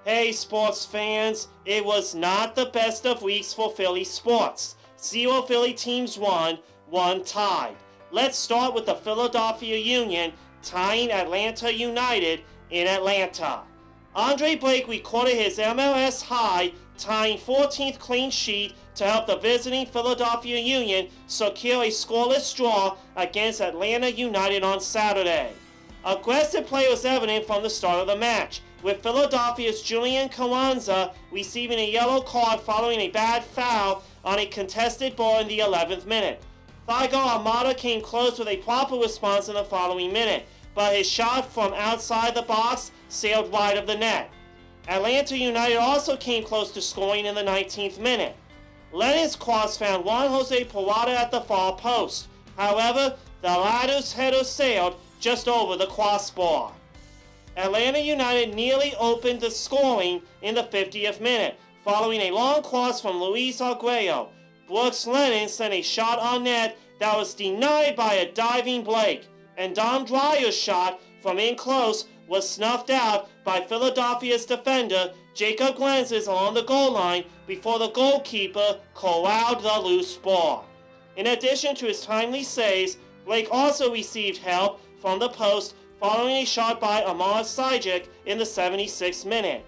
Hey sports fans, it was not the best of weeks for Philly sports. 0 Philly teams won, 1 tied. Let's start with the Philadelphia Union tying Atlanta United in Atlanta. Andre Blake recorded his MLS high, tying 14th clean sheet to help the visiting Philadelphia Union secure a scoreless draw against Atlanta United on Saturday. Aggressive play was evident from the start of the match, with Philadelphia's Julian Carranza receiving a yellow card following a bad foul on a contested ball in the 11th minute. Thiago Almada came close with a proper response in the following minute, but his shot from outside the box sailed wide of the net. Atlanta United also came close to scoring in the 19th minute. Lennon's cross found Juan Jose Parada at the far post. However, the latter's header sailed just over the crossbar. Atlanta United nearly opened the scoring in the 50th minute, following a long cross from Luis Arguello. Brooks Lennon sent a shot on net that was denied by a diving Blake, and Dom Dwyer's shot from in close was snuffed out by Philadelphia's defender Jacob Glanzes along the goal line before the goalkeeper corralled the loose ball. In addition to his timely saves, Blake also received help from the post following a shot by Lts Sj in the 76th minute.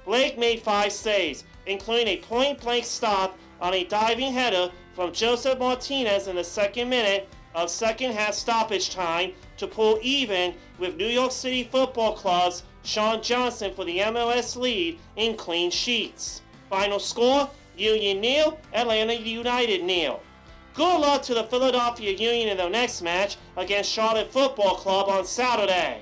Blake made 5 saves, including a point-blank stop on a diving header from Joseph Martinez in the 2nd minute of second-half stoppage time to pull even with New York City Football Club's Sean Johnson for the MLS lead in clean sheets. Final score, Union 0, Atlanta United 0. Good luck to the Philadelphia Union in their next match against Charlotte Football Club on Saturday.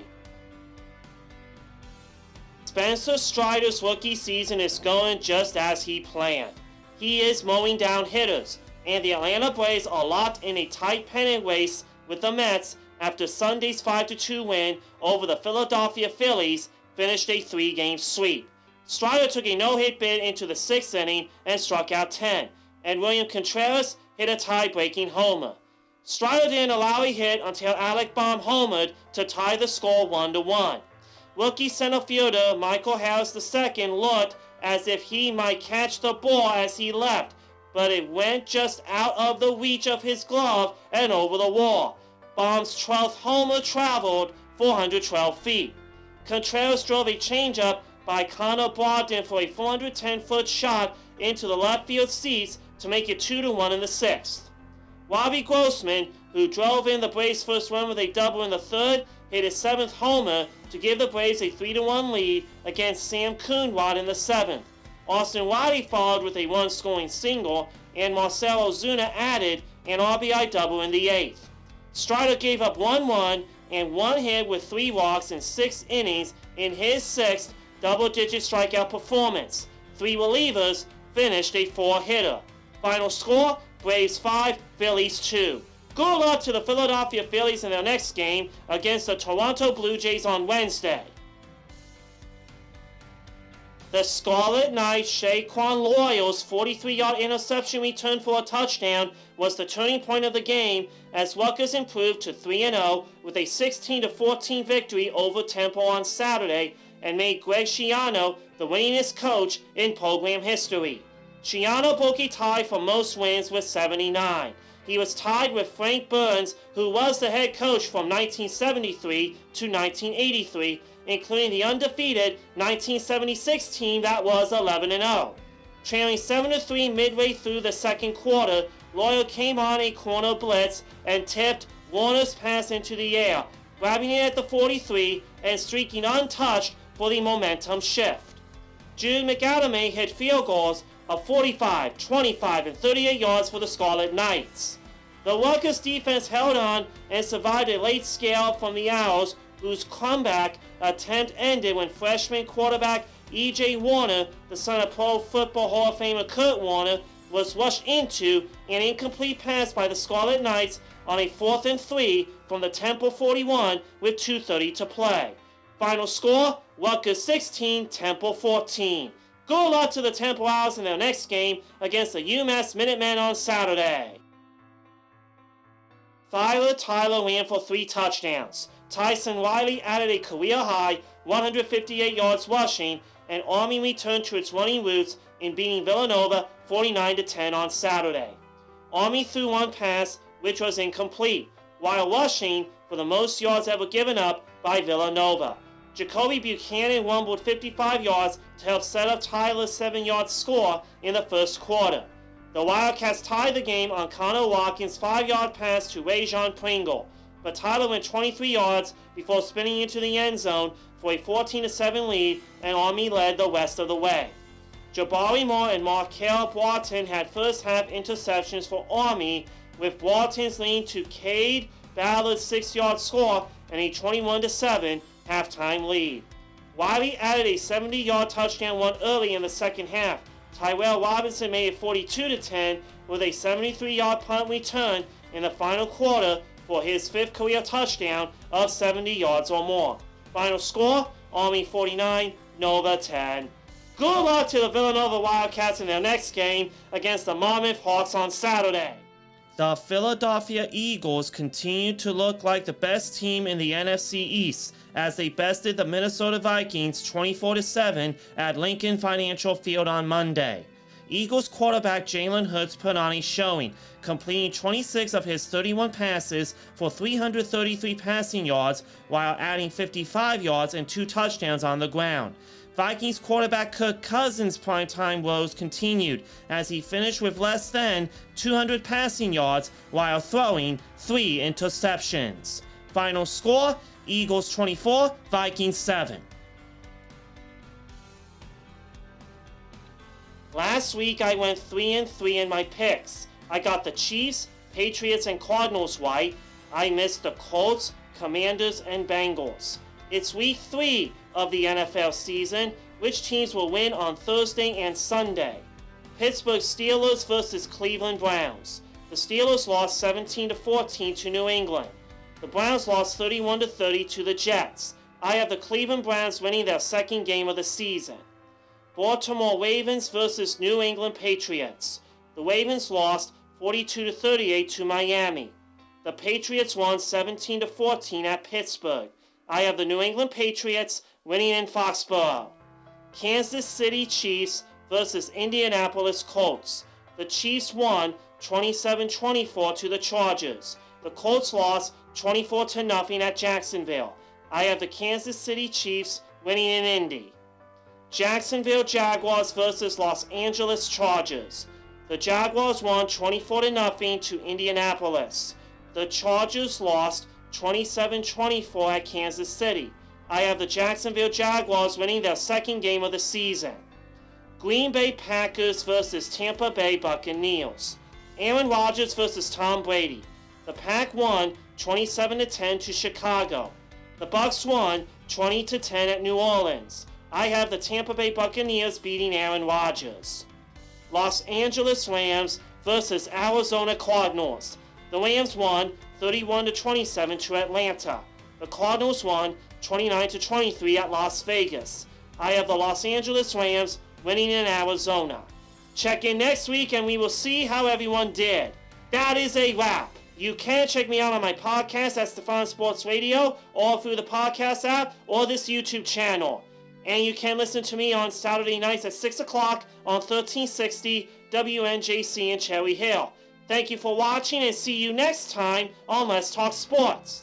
Spencer Strider's rookie season is going just as he planned. He is mowing down hitters, and the Atlanta Braves are locked in a tight pennant race with the Mets after Sunday's 5-2 win over the Philadelphia Phillies finished a 3-game sweep. Strider took a no-hit bid into the 6th inning and struck out 10, and William Contreras hit a tie-breaking homer. Strider didn't allow a hit until Alec Bohm homered to tie the score 1-1. Rookie center fielder Michael Harris II looked as if he might catch the ball as he left, but it went just out of the reach of his glove and over the wall. Bohm's 12th homer traveled 412 feet. Contreras drove a changeup by Connor Brogdon for a 410-foot shot into the left field seats to make it 2-1 in the 6th. Robbie Grossman, who drove in the Braves' first run with a double in the 3rd, hit his 7th homer to give the Braves a 3-1 lead against Sam Coonrod in the 7th. Austin Riley followed with a run-scoring single, and Marcell Ozuna added an RBI double in the 8th. Strider gave up 1 run and 1 hit with 3 walks in 6 innings in his 6th double-digit strikeout performance. 3 relievers finished a 4-hitter. Final score, Braves 5, Phillies 2. Good luck to the Philadelphia Phillies in their next game against the Toronto Blue Jays on Wednesday. The Scarlet Knights' Shaquan Loyal's 43-yard interception return for a touchdown was the turning point of the game as Rutgers improved to 3-0 with a 16-14 victory over Temple on Saturday and made Greg Schiano the winningest coach in program history. Schiano broke a tie for most wins with 79. He was tied with Frank Burns, who was the head coach from 1973 to 1983, including the undefeated 1976 team that was 11-0. Trailing 7-3 midway through the 2nd quarter, Loyal came on a corner blitz and tipped Warner's pass into the air, grabbing it at the 43 and streaking untouched for the momentum shift. Jude McAdamy hit field goals of 45, 25, and 38 yards for the Scarlet Knights. The Rutgers defense held on and survived a late scare from the Owls, whose comeback attempt ended when freshman quarterback E.J. Warner, the son of Pro Football Hall of Famer Kurt Warner, was rushed into an incomplete pass by the Scarlet Knights on a 4th and 3 from the Temple 41 with 2:30 to play. Final score, Rutgers 16, Temple 14. Good luck to the Temple Owls in their next game against the UMass Minutemen on Saturday. Tyler ran for 3 touchdowns. Tyson Riley added a career-high 158 yards rushing, and Army returned to its running roots in beating Villanova 49-10 on Saturday. Army threw one pass, which was incomplete, while rushing for the most yards ever given up by Villanova. Jacoby Buchanan rumbled 55 yards to help set up Tyler's 7-yard score in the first quarter. The Wildcats tied the game on Connor Watkins' 5-yard pass to Rajon Pringle, but Tyler went 23 yards before spinning into the end zone for a 14-7 lead, and Army led the rest of the way. Jabari Moore and Markel Barton had first-half interceptions for Army, with Barton's leading to Cade Ballard's 6-yard score and a 21-7 halftime lead. Wiley added a 70-yard touchdown run early in the second half. Tyrell Robinson made it 42-10 with a 73-yard punt return in the final quarter for his 5th career touchdown of 70 yards or more. Final score, Army 49, Nova 10. Good luck to the Villanova Wildcats in their next game against the Monmouth Hawks on Saturday. The Philadelphia Eagles continue to look like the best team in the NFC East as they bested the Minnesota Vikings 24-7 at Lincoln Financial Field on Monday. Eagles quarterback Jalen Hurts put on a showing, completing 26 of his 31 passes for 333 passing yards while adding 55 yards and 2 touchdowns on the ground. Vikings quarterback Kirk Cousins' primetime woes continued as he finished with less than 200 passing yards while throwing 3 interceptions. Final score, Eagles 24, Vikings 7. Last week I went 3-3 in my picks. I got the Chiefs, Patriots, and Cardinals right. I missed the Colts, Commanders, and Bengals. It's week 3 of the NFL season. Which teams will win on Thursday and Sunday? Pittsburgh Steelers versus Cleveland Browns. The Steelers lost 17-14 to New England. The Browns lost 31-30 to the Jets. I have the Cleveland Browns winning their 2nd game of the season. Baltimore Ravens versus New England Patriots. The Ravens lost 42-38 to Miami. The Patriots won 17-14 at Pittsburgh. I have the New England Patriots winning in Foxborough. Kansas City Chiefs versus Indianapolis Colts. The Chiefs won 27-24 to the Chargers. The Colts lost 24-0 at Jacksonville. I have the Kansas City Chiefs winning in Indy. Jacksonville Jaguars versus Los Angeles Chargers. The Jaguars won 24-0 to Indianapolis. The Chargers lost 27-24 at Kansas City. I have the Jacksonville Jaguars winning their 2nd game of the season. Green Bay Packers versus Tampa Bay Buccaneers. Aaron Rodgers versus Tom Brady. The Pack won 27-10 to Chicago. The Bucs won 20-10 at New Orleans. I have the Tampa Bay Buccaneers beating Aaron Rodgers. Los Angeles Rams versus Arizona Cardinals. The Rams won 31-27 to Atlanta. The Cardinals won 29-23 at Las Vegas. I have the Los Angeles Rams winning in Arizona. Check in next week and we will see how everyone did. That is a wrap. You can check me out on my podcast at Stefan Sports Radio, or through the podcast app, or this YouTube channel. And you can listen to me on Saturday nights at 6 o'clock on 1360 WNJC in Cherry Hill. Thank you for watching and see you next time on Let's Talk Sports.